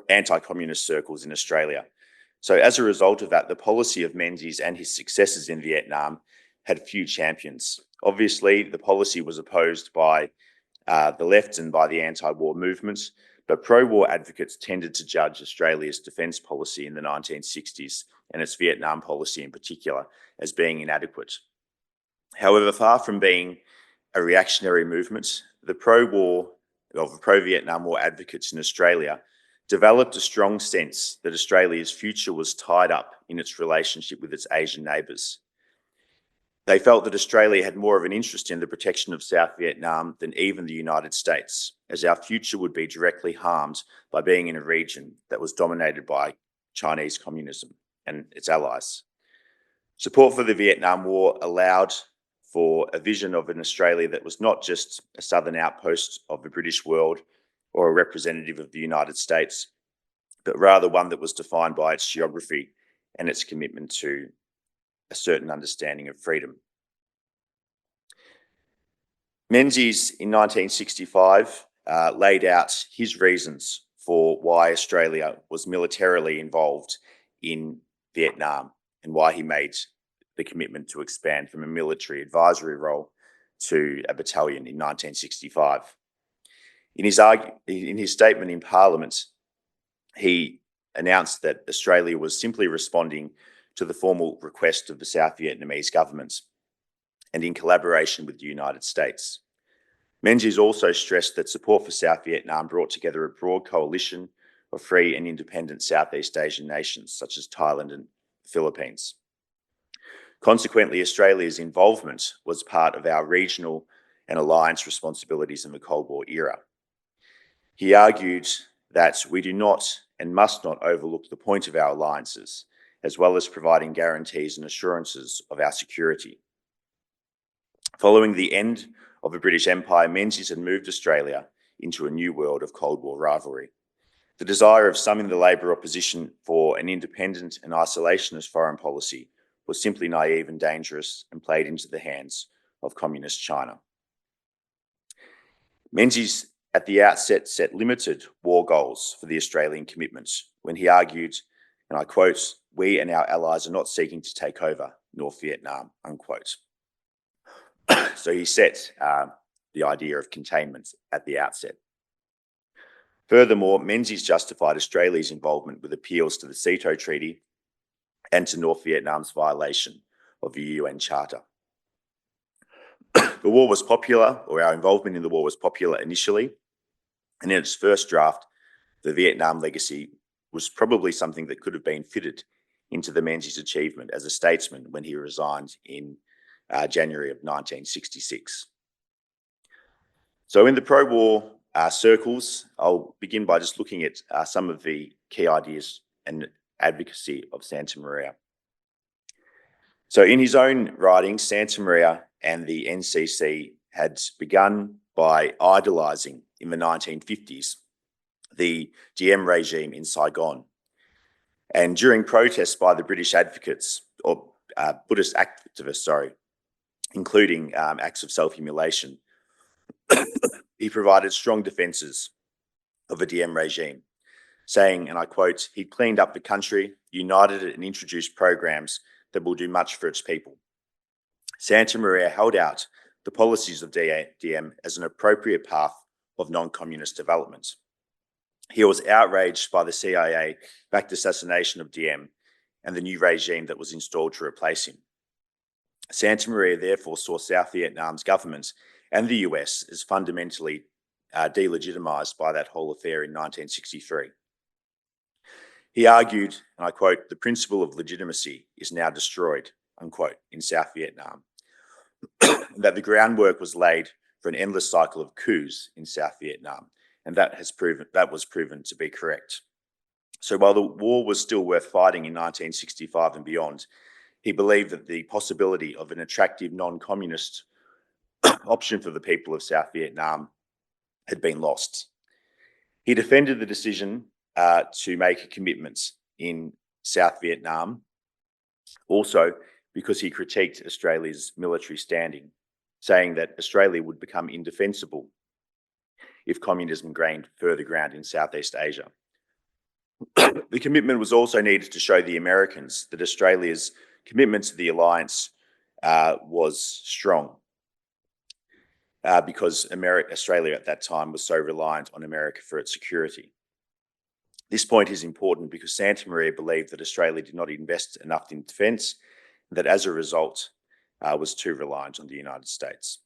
anti-communist circles in Australia. So as a result of that, the policy of Menzies and his successors in Vietnam had few champions. Obviously, the policy was opposed by the left and by the anti-war movements, but pro-war advocates tended to judge Australia's defence policy in the 1960s and its Vietnam policy in particular as being inadequate. However, far from being a reactionary movement, the pro-Vietnam War advocates in Australia developed a strong sense that Australia's future was tied up in its relationship with its Asian neighbours. They felt that Australia had more of an interest in the protection of South Vietnam than even the United States, as our future would be directly harmed by being in a region that was dominated by Chinese communism and its allies. Support for the Vietnam War allowed for a vision of an Australia that was not just a southern outpost of the British world or a representative of the United States, but rather one that was defined by its geography and its commitment to a certain understanding of freedom. Menzies in 1965 laid out his reasons for why Australia was militarily involved in Vietnam and why he made the commitment to expand from a military advisory role to a battalion in 1965. In his statement in Parliament, he announced that Australia was simply responding to the formal request of the South Vietnamese government and in collaboration with the United States. Menzies also stressed that support for South Vietnam brought together a broad coalition of free and independent Southeast Asian nations, such as Thailand and the Philippines. Consequently, Australia's involvement was part of our regional and alliance responsibilities in the Cold War era. He argued that we do not and must not overlook the point of our alliances, as well as providing guarantees and assurances of our security. Following the end of the British Empire, Menzies had moved Australia into a new world of Cold War rivalry. The desire of some in the Labor opposition for an independent and isolationist foreign policy was simply naive and dangerous and played into the hands of Communist China. Menzies at the outset set limited war goals for the Australian commitments when he argued, and I quote, "We and our allies are not seeking to take over North Vietnam," unquote. So he set the idea of containment at the outset. Furthermore, Menzies justified Australia's involvement with appeals to the SEATO Treaty and to North Vietnam's violation of the UN Charter. The war was popular, or our involvement in the war was popular initially, and in its first draft, the Vietnam legacy was probably something that could have been fitted into the Menzies' achievement as a statesman when he resigned in January of 1966. So in the pro-war circles, I'll begin by just looking at some of the key ideas and advocacy of Santa Maria. So in his own writing, Santa Maria and the NCC had begun by idolising in the 1950s the Diem regime in Saigon. And during protests by the British advocates, or Buddhist activists, including acts of self-immolation, he provided strong defences of the Diem regime, saying, and I quote, "He cleaned up the country, united it and introduced programs that will do much for its people. Santa Maria held out the policies of DM as an appropriate path of non-communist development. He was outraged by the CIA-backed assassination of DM and the new regime that was installed to replace him. Santa Maria therefore saw South Vietnam's government and the US as fundamentally delegitimized by that whole affair in 1963. He argued, and I quote, "The principle of legitimacy is now destroyed," unquote, in South Vietnam, that the groundwork was laid for an endless cycle of coups in South Vietnam, and that was proven to be correct. So while the war was still worth fighting in 1965 and beyond, he believed that the possibility of an attractive non-communist option for the people of South Vietnam had been lost. He defended the decision to make commitments in South Vietnam, also because he critiqued Australia's military standing, saying that Australia would become indefensible if communism gained further ground in Southeast Asia. The commitment was also needed to show the Americans that Australia's commitment to the alliance was strong, because Australia at that time was so reliant on America for its security. This point is important because Santa Maria believed that Australia did not invest enough in defence, and that as a result was too reliant on the United States.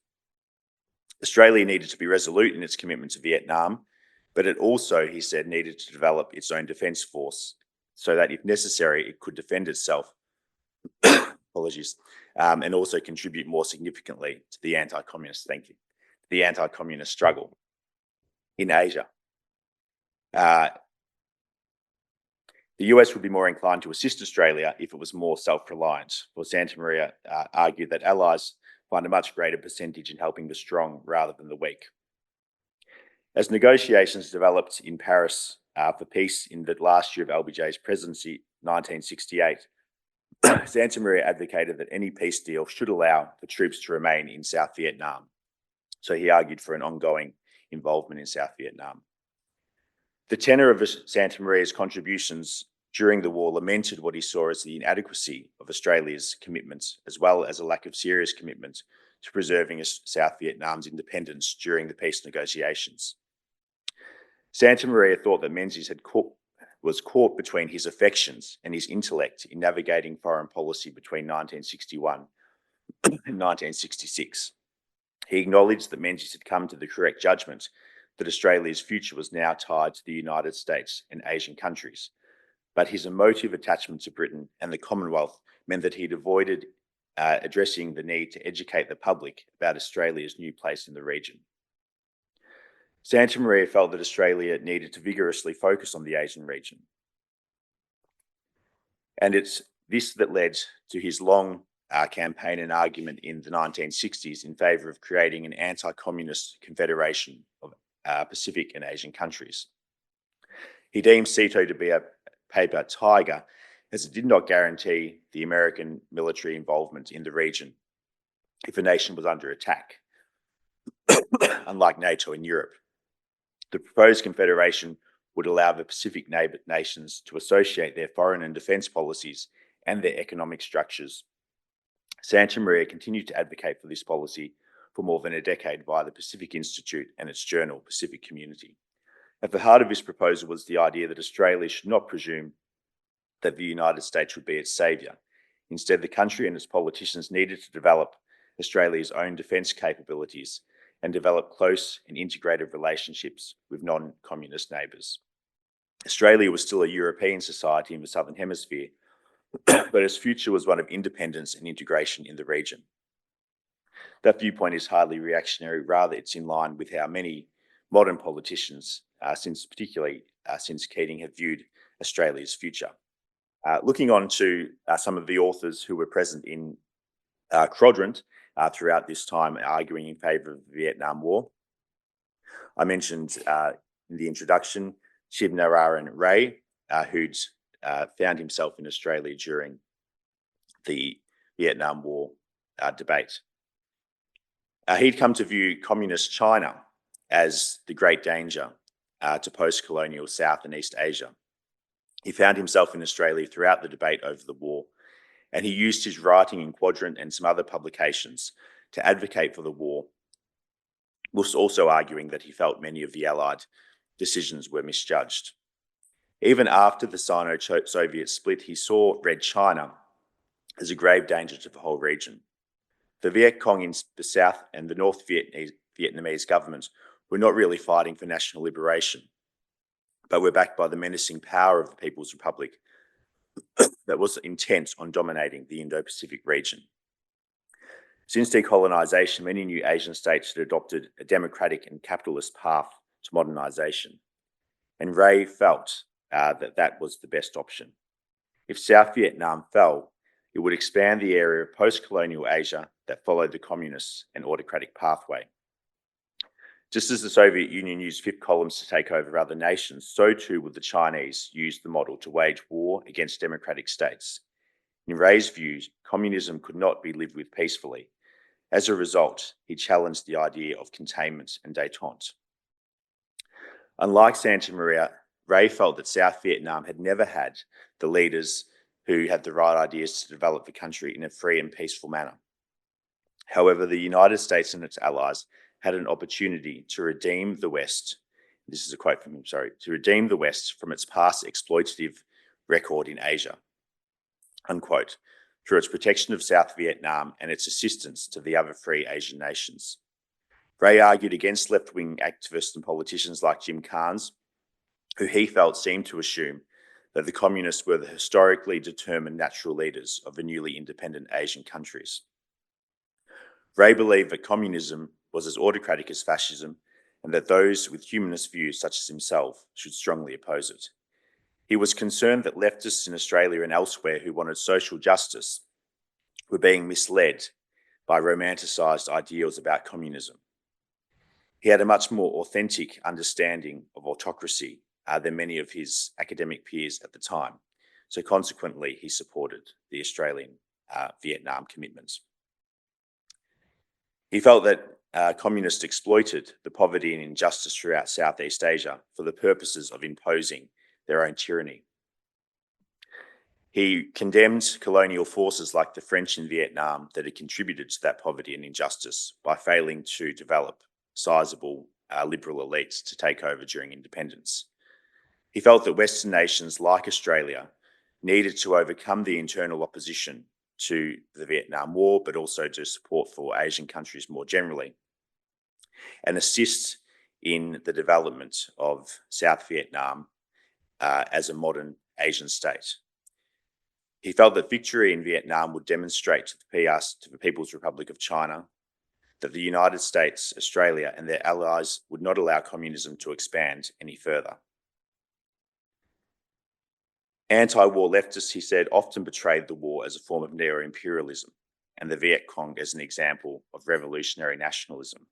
Australia needed to be resolute in its commitment to Vietnam, but it also, he said, needed to develop its own defence force so that if necessary, it could defend itself, apologies, and also contribute more significantly to the anti-communist struggle in Asia. The US would be more inclined to assist Australia if it was more self-reliant, for Santa Maria argued that allies find a much greater percentage in helping the strong rather than the weak. As negotiations developed in Paris for peace in the last year of LBJ's presidency, 1968, Santa Maria advocated that any peace deal should allow the troops to remain in South Vietnam. So he argued for an ongoing involvement in South Vietnam. The tenor of Santa Maria's contributions during the war lamented what he saw as the inadequacy of Australia's commitments, as well as a lack of serious commitment to preserving South Vietnam's independence during the peace negotiations. Santa Maria thought that Menzies was caught between his affections and his intellect in navigating foreign policy between 1961 and 1966. He acknowledged that Menzies had come to the correct judgment that Australia's future was now tied to the United States and Asian countries, but his emotive attachment to Britain and the Commonwealth meant that he'd avoided addressing the need to educate the public about Australia's new place in the region. Santa Maria felt that Australia needed to vigorously focus on the Asian region. And it's this that led to his long campaign and argument in the 1960s in favour of creating an anti-communist confederation of Pacific and Asian countries. He deemed CETO to be a paper tiger, as it did not guarantee the American military involvement in the region if a nation was under attack, unlike NATO in Europe. The proposed confederation would allow the Pacific nations to associate their foreign and defence policies and their economic structures. Santa Maria continued to advocate for this policy for more than a decade via the Pacific Institute and its journal, Pacific Community. At the heart of this proposal was the idea that Australia should not presume that the United States would be its saviour. Instead, the country and its politicians needed to develop Australia's own defence capabilities and develop close and integrated relationships with non-communist neighbours. Australia was still a European society in the Southern Hemisphere, but its future was one of independence and integration in the region. That viewpoint is hardly reactionary, rather it's in line with how many modern politicians, particularly since Keating, have viewed Australia's future. Looking on to some of the authors who were present in Quadrant throughout this time arguing in favour of the Vietnam War. I mentioned in the introduction Shivnarayan Ray, who'd found himself in Australia during the Vietnam War debate. He'd come to view communist China as the great danger to post-colonial South and East Asia. He found himself in Australia throughout the debate over the war, and he used his writing in Quadrant and some other publications to advocate for the war, whilst also arguing that he felt many of the Allied decisions were misjudged. Even after the Sino-Soviet split, he saw Red China as a grave danger to the whole region. The Viet Cong in the South and the North Vietnamese governments were not really fighting for national liberation, but were backed by the menacing power of the People's Republic that was intent on dominating the Indo-Pacific region. Since decolonisation, many new Asian states had adopted a democratic and capitalist path to modernisation, and Ray felt that was the best option. If South Vietnam fell, it would expand the area of post-colonial Asia that followed the communist and autocratic pathway. Just as the Soviet Union used fifth columns to take over other nations, so too would the Chinese use the model to wage war against democratic states. In Ray's views, communism could not be lived with peacefully. As a result, he challenged the idea of containment and détente. Unlike Santa Maria, Ray felt that South Vietnam had never had the leaders who had the right ideas to develop the country in a free and peaceful manner. However, the United States and its allies had an opportunity to redeem the West. This is a quote from him, to redeem the West from its past exploitative record in Asia, unquote, through its protection of South Vietnam and its assistance to the other free Asian nations. Ray argued against left-wing activists and politicians like Jim Carnes, who he felt seemed to assume that the communists were the historically determined natural leaders of the newly independent Asian countries. Ray believed that communism was as autocratic as fascism, and that those with humanist views such as himself should strongly oppose it. He was concerned that leftists in Australia and elsewhere who wanted social justice were being misled by romanticised ideals about communism. He had a much more authentic understanding of autocracy than many of his academic peers at the time. So consequently, he supported the Australian Vietnam commitments. He felt that communists exploited the poverty and injustice throughout Southeast Asia for the purposes of imposing their own tyranny. He condemned colonial forces like the French in Vietnam that had contributed to that poverty and injustice by failing to develop sizable liberal elites to take over during independence. He felt that Western nations like Australia needed to overcome the internal opposition to the Vietnam War, but also to support for Asian countries more generally, and assist in the development of South Vietnam as a modern Asian state. He felt that victory in Vietnam would demonstrate to the People's Republic of China that the United States, Australia, and their allies would not allow communism to expand any further. Anti-war leftists, he said, often betrayed the war as a form of neo-imperialism and the Viet Cong as an example of revolutionary nationalism.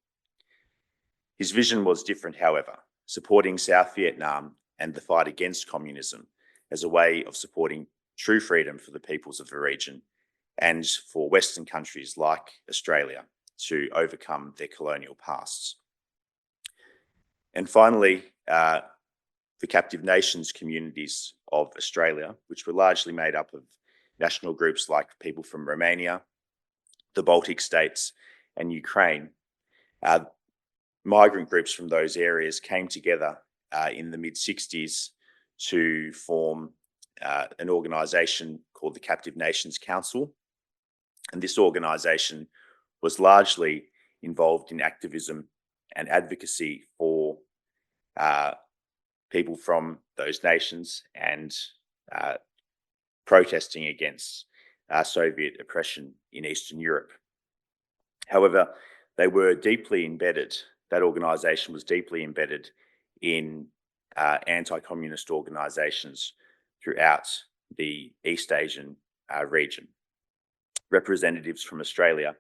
His vision was different, however, supporting South Vietnam and the fight against communism as a way of supporting true freedom for the peoples of the region and for Western countries like Australia to overcome their colonial pasts. And finally, the captive nations communities of Australia, which were largely made up of national groups like people from Romania, the Baltic states, and Ukraine. Migrant groups from those areas came together in the mid-60s to form an organisation called the Captive Nations Council. And this organisation was largely involved in activism and advocacy for people from those nations and protesting against Soviet oppression in Eastern Europe. However, they were deeply embedded, that organisation was deeply embedded in anti-communist organisations throughout the East Asian region. Representatives from Australia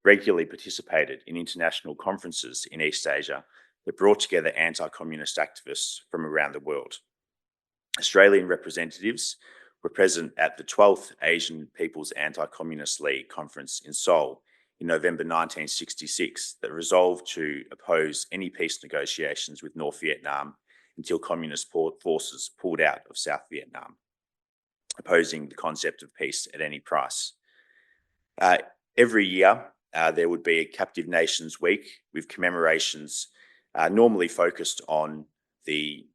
regularly participated in international conferences in East Asia that brought together anti-communist activists from around the world. Australian representatives were present at the 12th Asian People's Anti-Communist League conference in Seoul in November 1966 that resolved to oppose any peace negotiations with North Vietnam until communist forces pulled out of South Vietnam. opposing the concept of peace at any price. Every year, there would be a Captive Nations Week with commemorations normally focused on the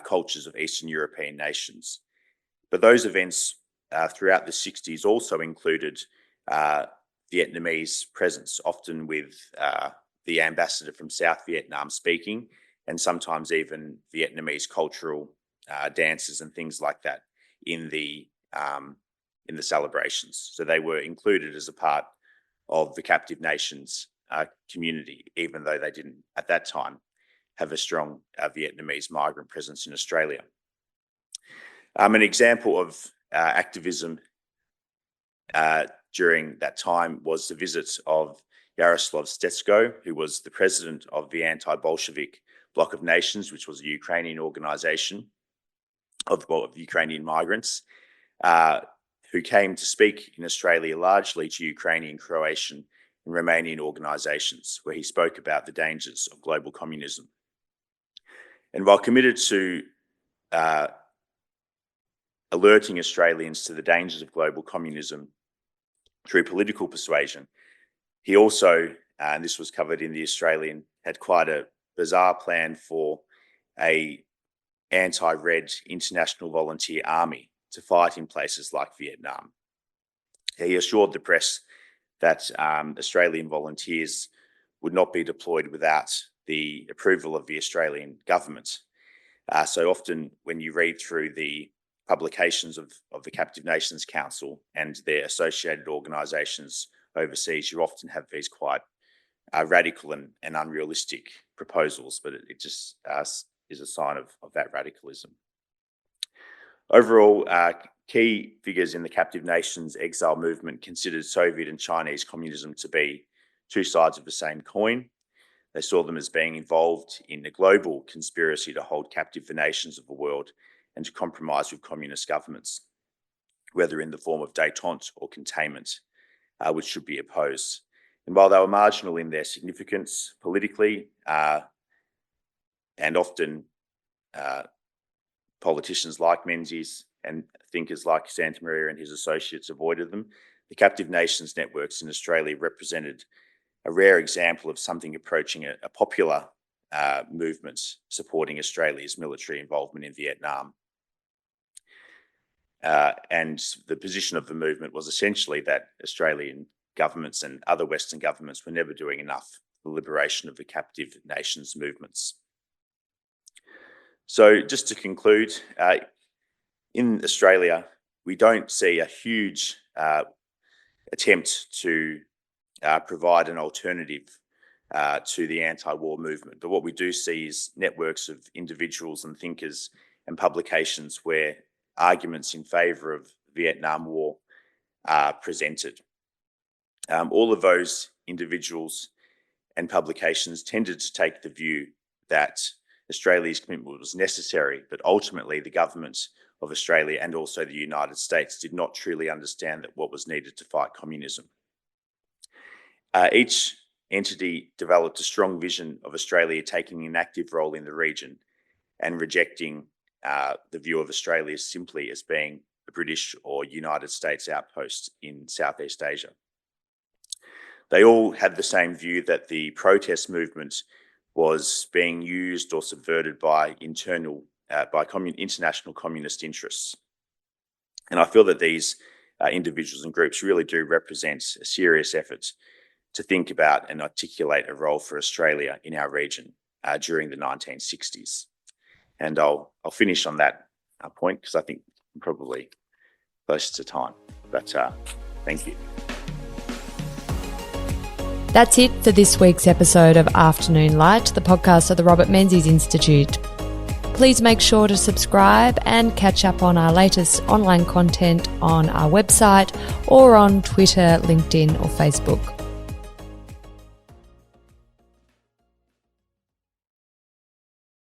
cultures of Eastern European nations. But those events throughout the 60s also included Vietnamese presence, often with the ambassador from South Vietnam speaking, and sometimes even Vietnamese cultural dances and things like that in the celebrations. So they were included as a part of the captive nations community, even though they didn't at that time have a strong Vietnamese migrant presence in Australia. An example of activism during that time was the visit of Yaroslav Stetsko, who was the president of the anti-Bolshevik Bloc of Nations, which was a Ukrainian organization of Ukrainian migrants, who came to speak in Australia largely to Ukrainian, Croatian and Romanian organisations, where he spoke about the dangers of global communism. And while committed to alerting Australians to the dangers of global communism through political persuasion, he also, and this was covered in The Australian, had quite a bizarre plan for a anti-red international volunteer army to fight in places like Vietnam. He assured the press that Australian volunteers would not be deployed without the approval of the Australian government. So often when you read through the publications of the Captive Nations Council and their associated organisations overseas, you often have these quite radical and unrealistic proposals, but it just is a sign of that radicalism. Overall, key figures in the Captive Nations exile movement considered Soviet and Chinese communism to be two sides of the same coin. They saw them as being involved in a global conspiracy to hold captive the nations of the world and to compromise with communist governments, whether in the form of détente or containment, which should be opposed. And while they were marginal in their significance politically, and often politicians like Menzies and thinkers like Santamaria and his associates avoided them, the captive nations networks in Australia represented a rare example of something approaching a popular movement supporting Australia's military involvement in Vietnam. And the position of the movement was essentially that Australian governments and other Western governments were never doing enough for the liberation of the captive nations movements. So just to conclude, in Australia, we don't see a huge attempt to provide an alternative to the anti-war movement. But what we do see is networks of individuals and thinkers and publications where arguments in favour of the Vietnam War are presented. All of those individuals and publications tended to take the view that Australia's commitment was necessary, but ultimately the governments of Australia and also the United States did not truly understand that what was needed to fight communism. Each entity developed a strong vision of Australia taking an active role in the region and rejecting the view of Australia simply as being a British or United States outpost in Southeast Asia. They all had the same view that the protest movement was being used or subverted by international communist interests. And I feel that these individuals and groups really do represent a serious effort to think about and articulate a role for Australia in our region during the 1960s. And I'll finish on that point because I think I'm probably close to time. But thank you. That's it for this week's episode of Afternoon Light, the podcast of the Robert Menzies Institute. Please make sure to subscribe and catch up on our latest online content on our website or on Twitter, LinkedIn or Facebook.